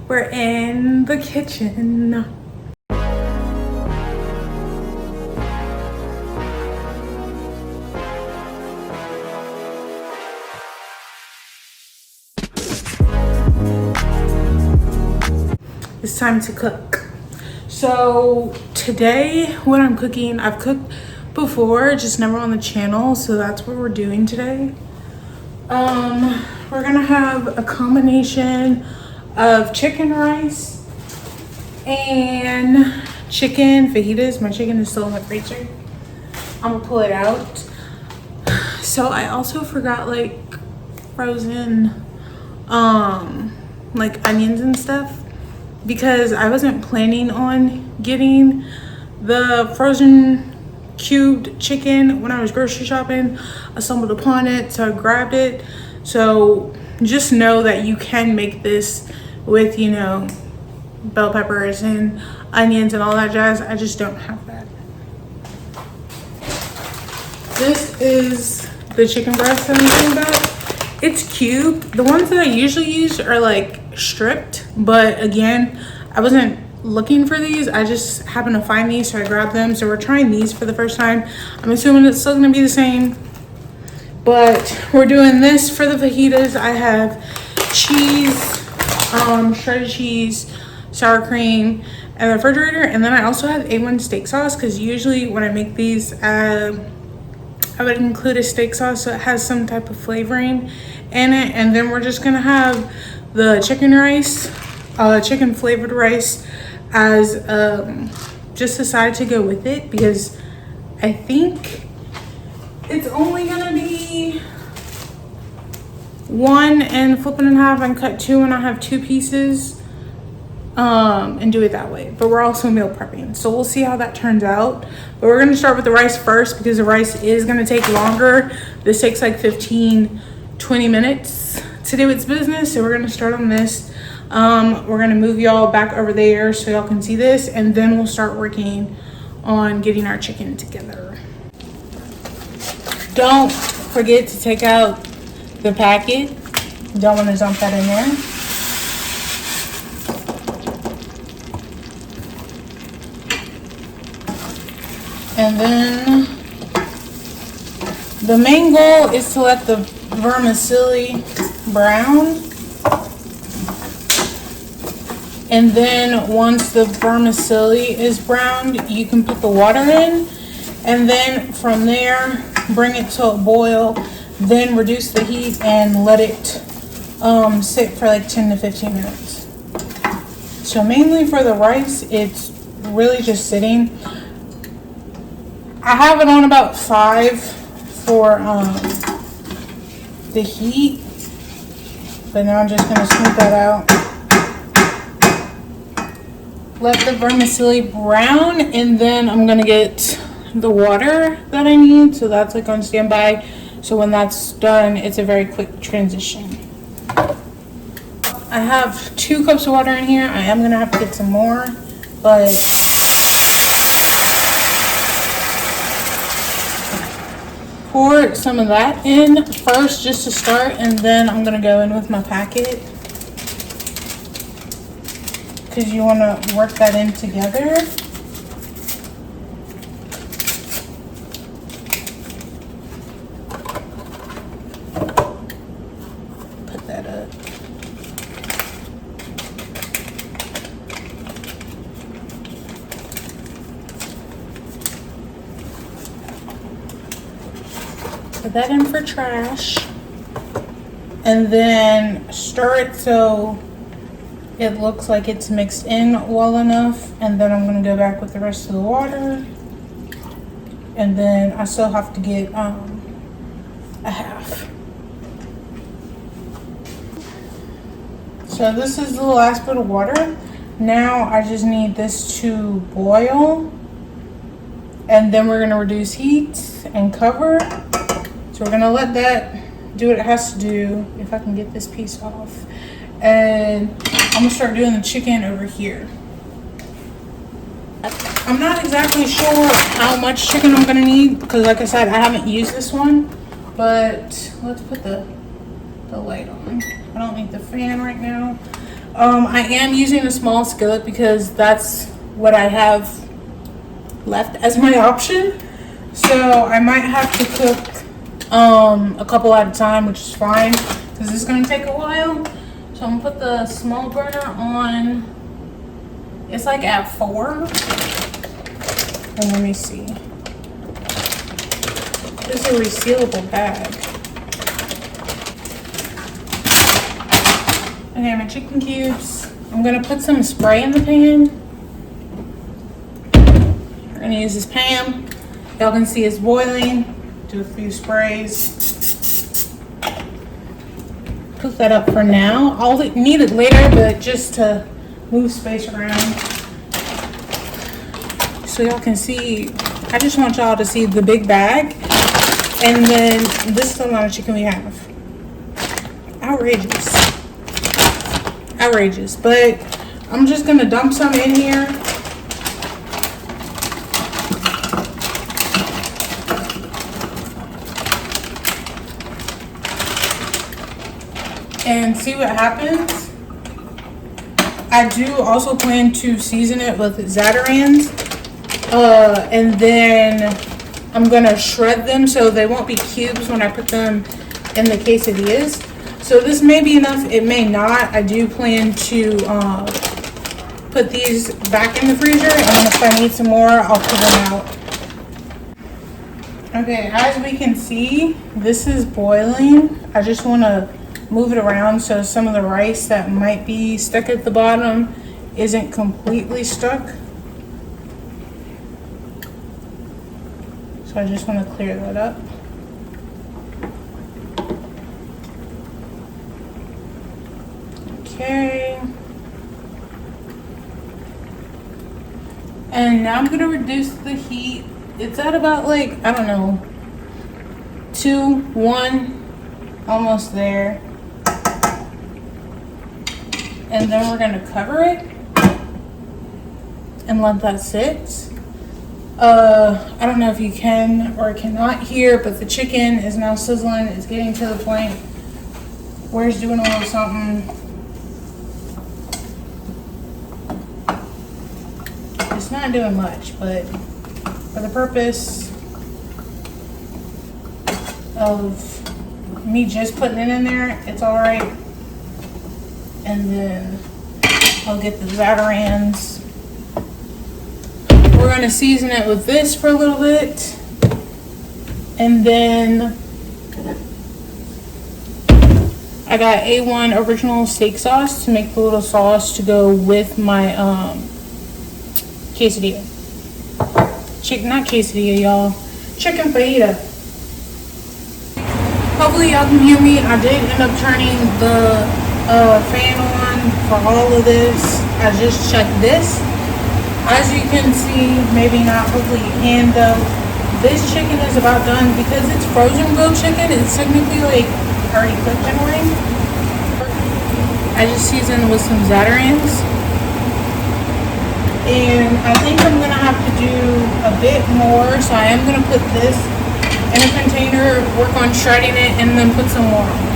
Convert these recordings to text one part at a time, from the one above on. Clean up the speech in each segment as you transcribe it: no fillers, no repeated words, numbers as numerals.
We're in the kitchen. It's time to cook. So today what I'm cooking, I've cooked before, just never on the channel, so that's what we're doing today. We're gonna have a combination of chicken rice and chicken fajitas. My chicken is still in the freezer. I'm gonna pull it out. So I also forgot like frozen like onions and stuff, because I wasn't planning on getting the frozen cubed chicken when I was grocery shopping. I stumbled upon it, so I grabbed it. So just know that you can make this with, you know, bell peppers and onions and all that jazz. I just don't have that. This is the chicken breast that I'm talking about. It's cubed. The ones that I usually use are like stripped, but again, I wasn't looking for these. I just happened to find these, so I grabbed them. So we're trying these for the first time. I'm assuming it's still gonna be the same, but we're doing this for the fajitas. I have cheese, shredded cheese, sour cream in the refrigerator, and then I also have A1 steak sauce, because usually when I make these I would include a steak sauce so it has some type of flavoring in it. And then we're just gonna have the chicken rice, chicken flavored rice as just a side to go with it, because I think it's only gonna be one and flip it in half and cut two, and I have two pieces and do it that way. But we're also meal prepping, so we'll see how that turns out. But we're gonna start with the rice first, because the rice is gonna take longer. This takes like 15-20 minutes to do its business, so we're gonna start on this. We're gonna move y'all back over there so y'all can see this, and then we'll start working on getting our chicken together. Don't forget to take out the packet. Don't want to dump that in there. And then the main goal is to let the vermicelli brown. And then once the vermicelli is browned, you can put the water in. And then from there, bring it to a boil. Then reduce the heat and let it sit for like 10 to 15 minutes. So mainly for the rice, it's really just sitting. I have it on about 5 for the heat, but now I'm just gonna smooth that out. Let the vermicelli brown, and then I'm gonna get the water that I need. So that's like on standby. So when that's done, it's a very quick transition. I have 2 cups of water in here. I am gonna have to get some more, but pour some of that in first just to start, and then I'm gonna go in with my packet, because you want to work that in together. Put that up. Put that in for trash, and then stir it so it looks like it's mixed in well enough. And then I'm going to go back with the rest of the water, and then I still have to get a half. So this is the last bit of water. Now I just need this to boil, and then we're going to reduce heat and cover. So we're gonna let that do what it has to do. If I can get this piece off. And I'm gonna start doing the chicken over here. I'm not exactly sure how much chicken I'm gonna need, because like I said, I haven't used this one. But let's put the light on. I don't need the fan right now. I am using a small skillet because that's what I have left as my option. So I might have to cook a couple at a time, which is fine because it's gonna take a while. So I'm gonna put the small burner on. It's like at 4. And let me see. This is a resealable bag. Okay, my chicken cubes. I'm gonna put some spray in the pan. We're gonna use this pan. Y'all can see it's boiling. Do a few sprays. Put that up for now. I'll need it later, but just to move space around. So y'all can see, I just want y'all to see the big bag. And then this is the amount of chicken we have. Outrageous. Outrageous. But I'm just gonna dump some in here. And see what happens. I do also plan to season it with Zatarain's. And then I'm gonna shred them so they won't be cubes when I put them in the quesadillas. So this may be enough, it may not. I do plan to put these back in the freezer, and if I need some more, I'll put them out. Okay, as we can see, this is boiling. I just wanna move it around so some of the rice that might be stuck at the bottom isn't completely stuck. So I just want to clear that up. Okay. And now I'm going to reduce the heat. It's at about like, I don't know, 2, 1, almost there. And then we're going to cover it and let that sit. I don't know if you can or cannot hear, but the chicken is now sizzling. It's getting to the point where it's doing a little something. It's not doing much, but for the purpose of me just putting it in there, it's all right. And then I'll get the Zatarain's. We're going to season it with this for a little bit. And then I got A1 original steak sauce to make the little sauce to go with my quesadilla. Not quesadilla, y'all. Chicken fajita. Hopefully y'all can hear me. I did end up turning the fan on for all of this. I just checked this. As you can see, maybe not, hopefully you can though, this chicken is about done. Because it's frozen grilled chicken, it's technically like already cooked in a way. I just seasoned with some Zatarain's. And I think I'm gonna have to do a bit more, so I am gonna put this in a container, work on shredding it, and then put some more on.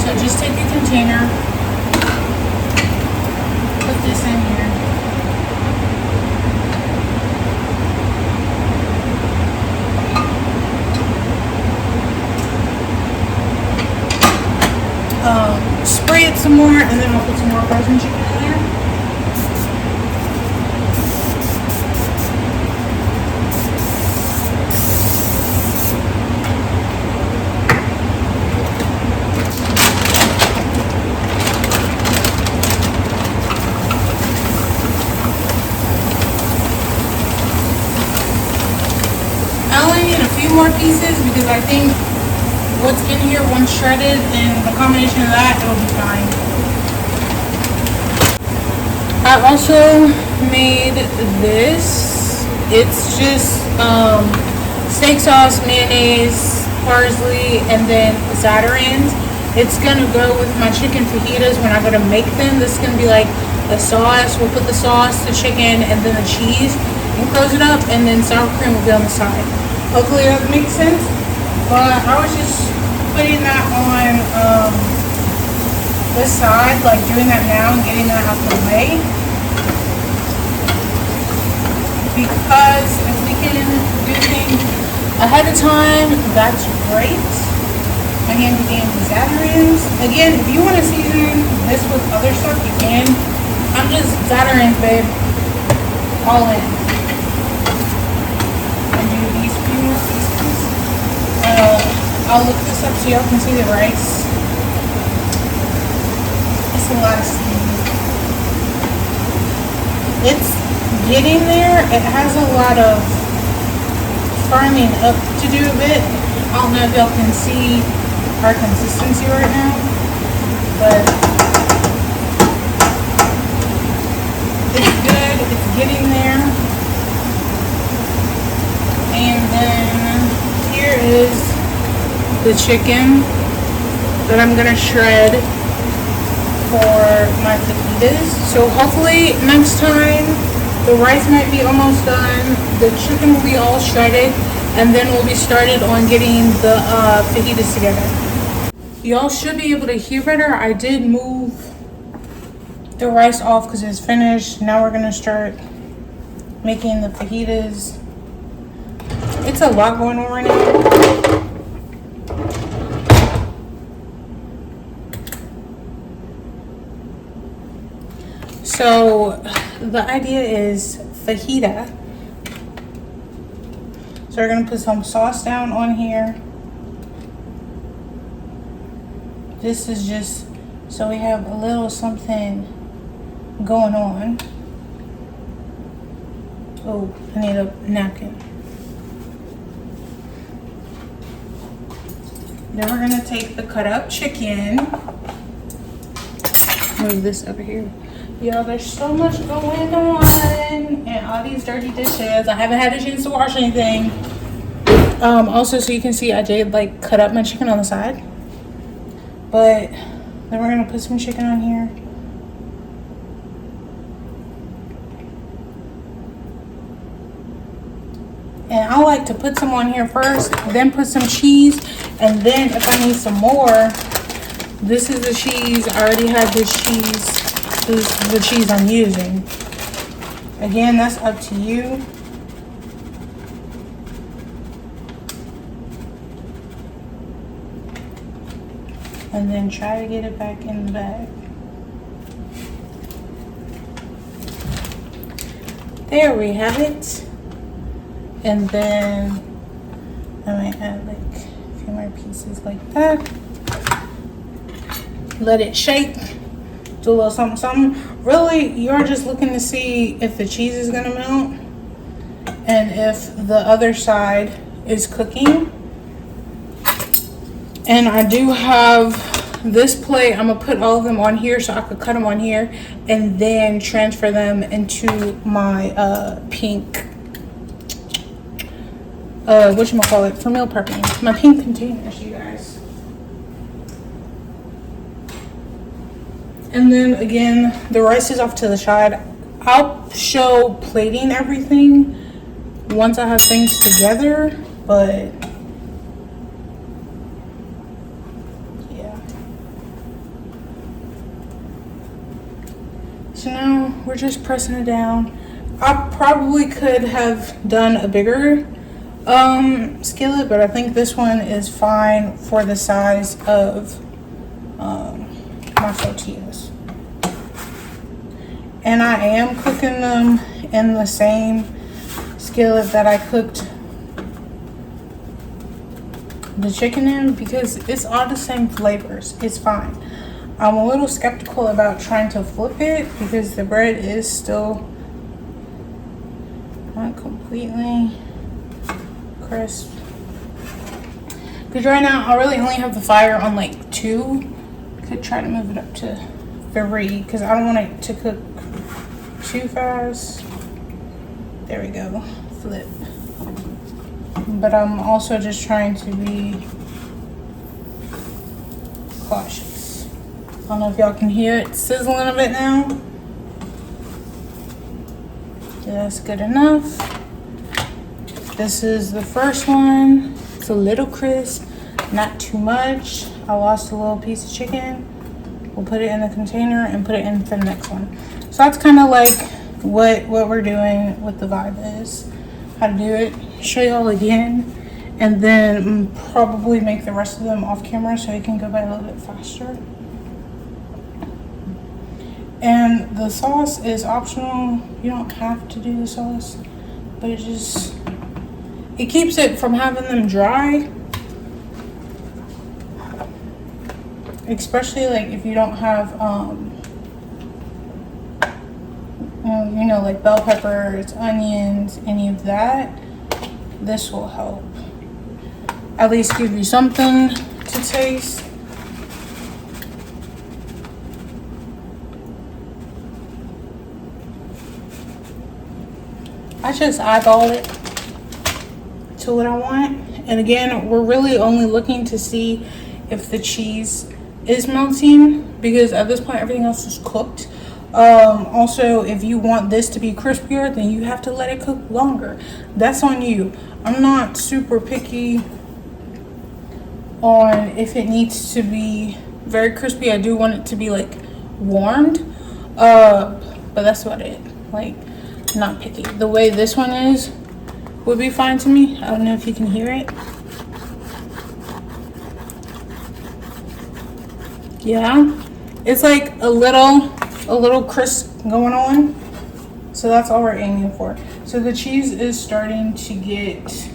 So just take a container, put this in here. Spray it some more, and then I'll put some more frozen chicken in there. I only need a few more pieces because I think what's in here once shredded and the combination of that, it'll be fine. I also made this. It's just steak sauce, mayonnaise, parsley, and then Zatarain's. It's gonna go with my chicken fajitas when I go to make them. This is gonna be like the sauce. We'll put the sauce, the chicken, and then the cheese, and close it up, and then sour cream will be on the side. Hopefully that makes sense. But I was just putting that on this side, like doing that now and getting that out the way. Because if we can do things ahead of time, that's great. My handy dandy Zatarain's. Again, if you want to season this with other stuff, you can. I'm just Zatarain's, babe. All in. And do these few more pieces. I'll look this up so y'all can see the rice. It's a lot of seasoning. It's getting there. It has a lot of firming up to do a bit. I don't know if y'all can see our consistency right now, but it's good. It's getting there. And then here is the chicken that I'm gonna shred for my fajitas. So hopefully next time the rice might be almost done, the chicken will be all shredded, and then we'll be started on getting the fajitas together. Y'all should be able to hear better. I did move the rice off because it's finished. Now we're gonna start making the fajitas. It's a lot going on right now. So the idea is fajita. So we're gonna put some sauce down on here. This is just so we have a little something going on. Oh, I need a napkin. Then we're gonna take the cut up chicken. Move this over here. Yo, there's so much going on and all these dirty dishes. I haven't had a chance to wash anything. Also, so you can see I did like cut up my chicken on the side. But then we're gonna put some chicken on here. And I like to put some on here first, then put some cheese, and then if I need some more, this is the cheese. I already have this cheese. This is the cheese I'm using. Again, that's up to you. And then try to get it back in the bag. There we have it. And then I might add like a few more pieces like that. Let it shake. Do a little something, something. Really, you're just looking to see if the cheese is gonna melt and if the other side is cooking. And I do have this plate. I'm gonna put all of them on here so I could cut them on here and then transfer them into my pink whatchamacallit, for meal prepping. My pink containers, you guys. And then again, the rice is off to the side. I'll show plating everything once I have things together, but yeah. So now we're just pressing it down. I probably could have done a bigger skillet, but I think this one is fine for the size of my tortillas. And I am cooking them in the same skillet that I cooked the chicken in because it's all the same flavors. It's fine. I'm a little skeptical about trying to flip it because the bread is still not completely crisp. Because right now I really only have the fire on like 2. Could try to move it up to 3 because I don't want it to cook too fast. There we go. Flip. But I'm also just trying to be cautious. I don't know if y'all can hear it sizzling a bit now. That's good enough. This is the first one. It's a little crisp, not too much. I lost a little piece of chicken. We'll put it in the container and put it in the next one. So that's kind of like what we're doing, what the vibe is, how to do it, show y'all again, and then probably make the rest of them off camera so it can go by a little bit faster. And the sauce is optional. You don't have to do the sauce, but it keeps it from having them dry. Especially like if you don't have, you know, like bell peppers, onions, any of that, this will help. At least give you something to taste. I just eyeball it to what I want. And again, we're really only looking to see if the cheese is melting, because at this point everything else is cooked. Also, if you want this to be crispier, then you have to let it cook longer. That's on you. I'm not super picky on if it needs to be very crispy. I do want it to be like warmed, but that's about it. Like, not picky. The way this one is would be fine to me. I don't know if you can hear it. Yeah, it's like a little crisp going on, so that's all we're aiming for. So the cheese is starting to get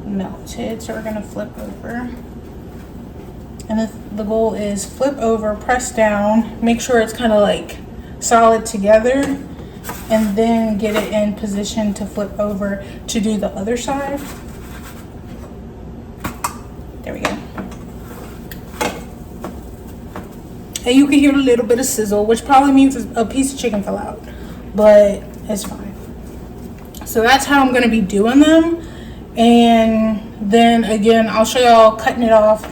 melted, so we're gonna flip over, and the goal is flip over, press down, make sure it's kind of like solid together, and then get it in position to flip over to do the other side. There we go. And you can hear a little bit of sizzle, which probably means a piece of chicken fell out, but it's fine. So that's how I'm gonna be doing them. And then again, I'll show y'all cutting it off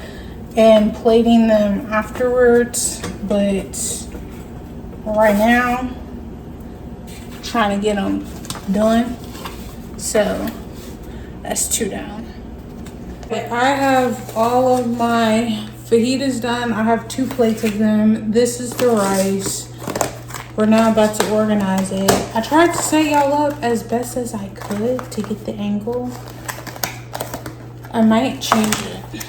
and plating them afterwards. But right now, trying to get them done. So that's 2 down. But I have all of my fajitas done. I have 2 plates of them. This is the rice. We're now about to organize it. I tried to set y'all up as best as I could to get the angle. I might change it.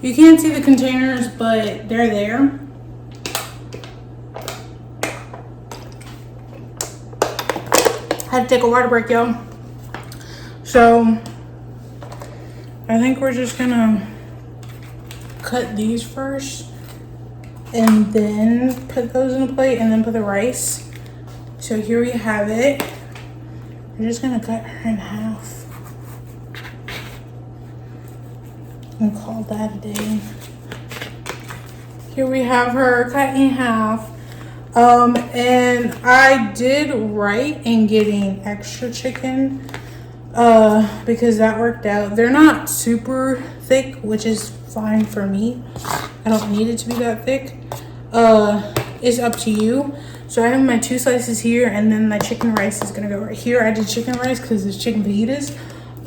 You can't see the containers, but they're there. Had to take a water break, y'all. So I think we're just gonna cut these first and then put those in a plate and then put the rice. So here we have it. We're just gonna cut her in half and call that a day. Here we have her cut in half. And I did right in getting extra chicken because that worked out. They're not super thick, which is fine for me. I don't need it to be that thick. It's up to you. So I have my 2 slices here, and then my chicken rice is gonna go right here. I did chicken rice because it's chicken fajitas,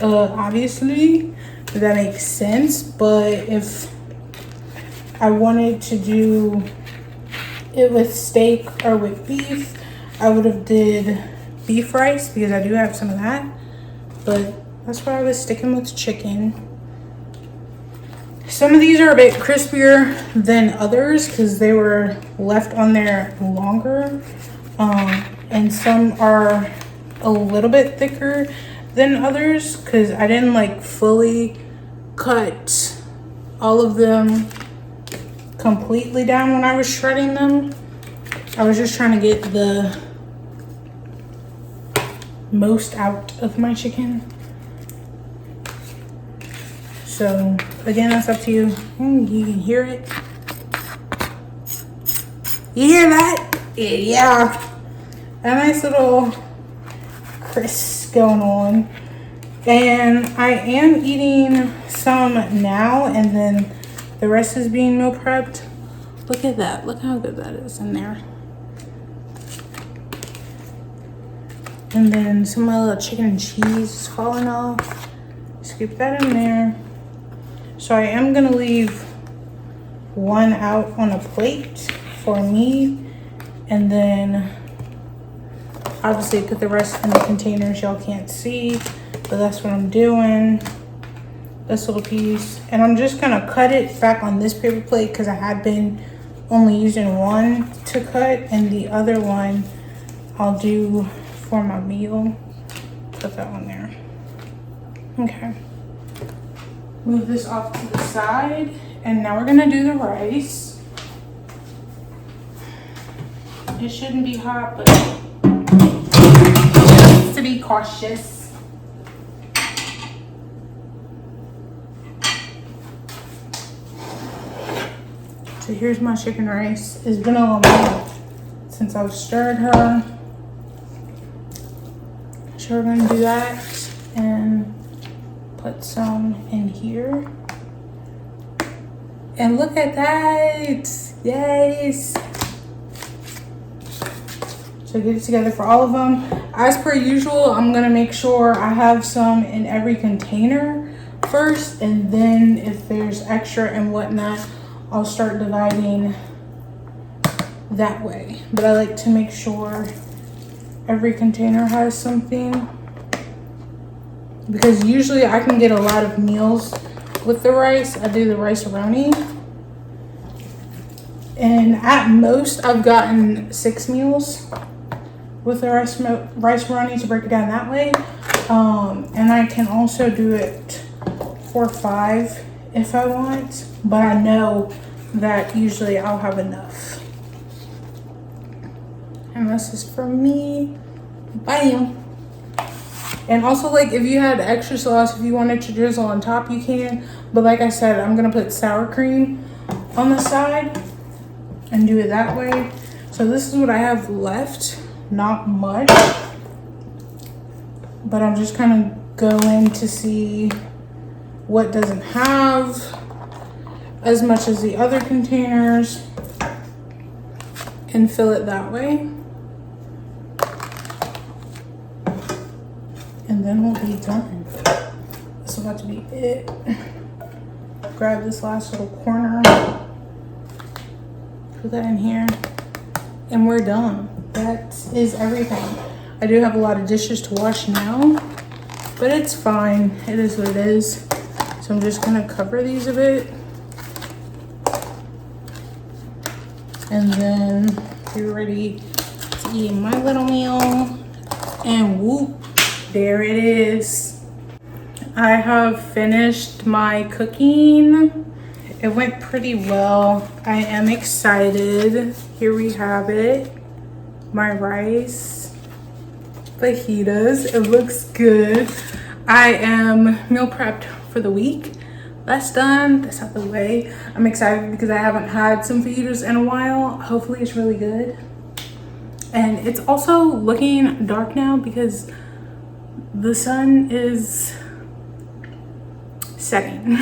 obviously, if that makes sense. But if I wanted to do it with steak or with beef, I would have did beef rice because I do have some of that, but that's why I was sticking with chicken. Some of these are a bit crispier than others because they were left on there longer, and some are a little bit thicker than others because I didn't like fully cut all of them completely down when I was shredding them. I was just trying to get the most out of my chicken. So again, that's up to you. You can hear it. You hear that? Yeah. A nice little crisp going on. And I am eating some now, and then the rest is being meal prepped. Look at that. Look how good that is in there. And then some of my little chicken and cheese is falling off. Scoop that in there. So I am gonna leave one out on a plate for me, and then obviously put the rest in the containers y'all can't see, but that's what I'm doing. This little piece, and I'm just gonna cut it back on this paper plate because I had been only using one to cut, and the other one I'll do for my meal. Put that on there. Okay. Move this off to the side, and now we're gonna do the rice. It shouldn't be hot, but just to be cautious. So here's my chicken rice. It's been a long minute since I've stirred her. So we're gonna do that and put some in here. And look at that, yes. So get it together for all of them. As per usual, I'm gonna make sure I have some in every container first, and then if there's extra and whatnot, I'll start dividing that way. But I like to make sure every container has something, because usually I can get a lot of meals with the rice. I do the rice-a-roni, and at most I've gotten 6 meals with the rice-a-roni to break it down that way. And I can also do it for 5 if I want, but I know that usually I'll have enough. And this is for me. Bam. And also, like, if you had extra sauce, if you wanted to drizzle on top, you can. But like I said, I'm gonna put sour cream on the side and do it that way. So this is what I have left. Not much, but I'm just kind of going to see what doesn't have as much as the other containers and fill it that way. And then we'll be done. This is about to be it. Grab this last little corner, put that in here, and we're done. That is everything. I do have a lot of dishes to wash now, but it's fine. It is what it is. So I'm just gonna cover these a bit, and then be ready to eat my little meal. And whoop, there it is. I have finished my cooking. It went pretty well. I am excited. Here we have it. My rice, fajitas. It looks good. I am meal prepped for the week. That's done. That's out the way. I'm excited because I haven't had some fajitas in a while. Hopefully it's really good. And it's also looking dark now because the sun is setting.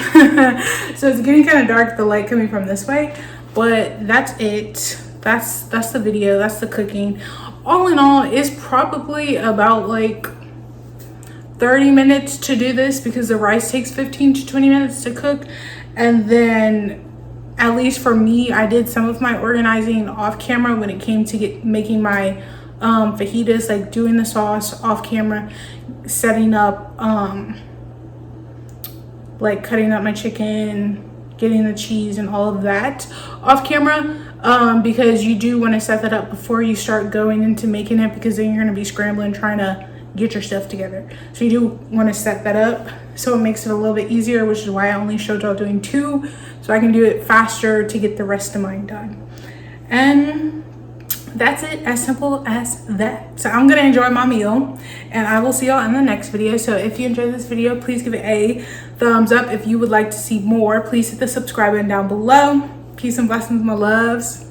So it's getting kind of dark, the light coming from this way. But that's it. That's the video. That's the cooking. All in all, it's probably about like 30 minutes to do this because the rice takes 15 to 20 minutes to cook. And then, at least for me, I did some of my organizing off camera when it came to making my fajitas, like doing the sauce off camera, setting up, like cutting up my chicken, getting the cheese and all of that off camera. Because you do want to set that up before you start going into making it, because then you're going to be scrambling trying to get your stuff together. So you do want to set that up so it makes it a little bit easier, which is why I only showed y'all doing 2, so I can do it faster to get the rest of mine done. And that's it, as simple as that. So I'm gonna enjoy my meal, and I will see y'all in the next video. So if you enjoyed this video, please give it a thumbs up. If you would like to see more, please hit the subscribe button down below. Peace and blessings, my loves.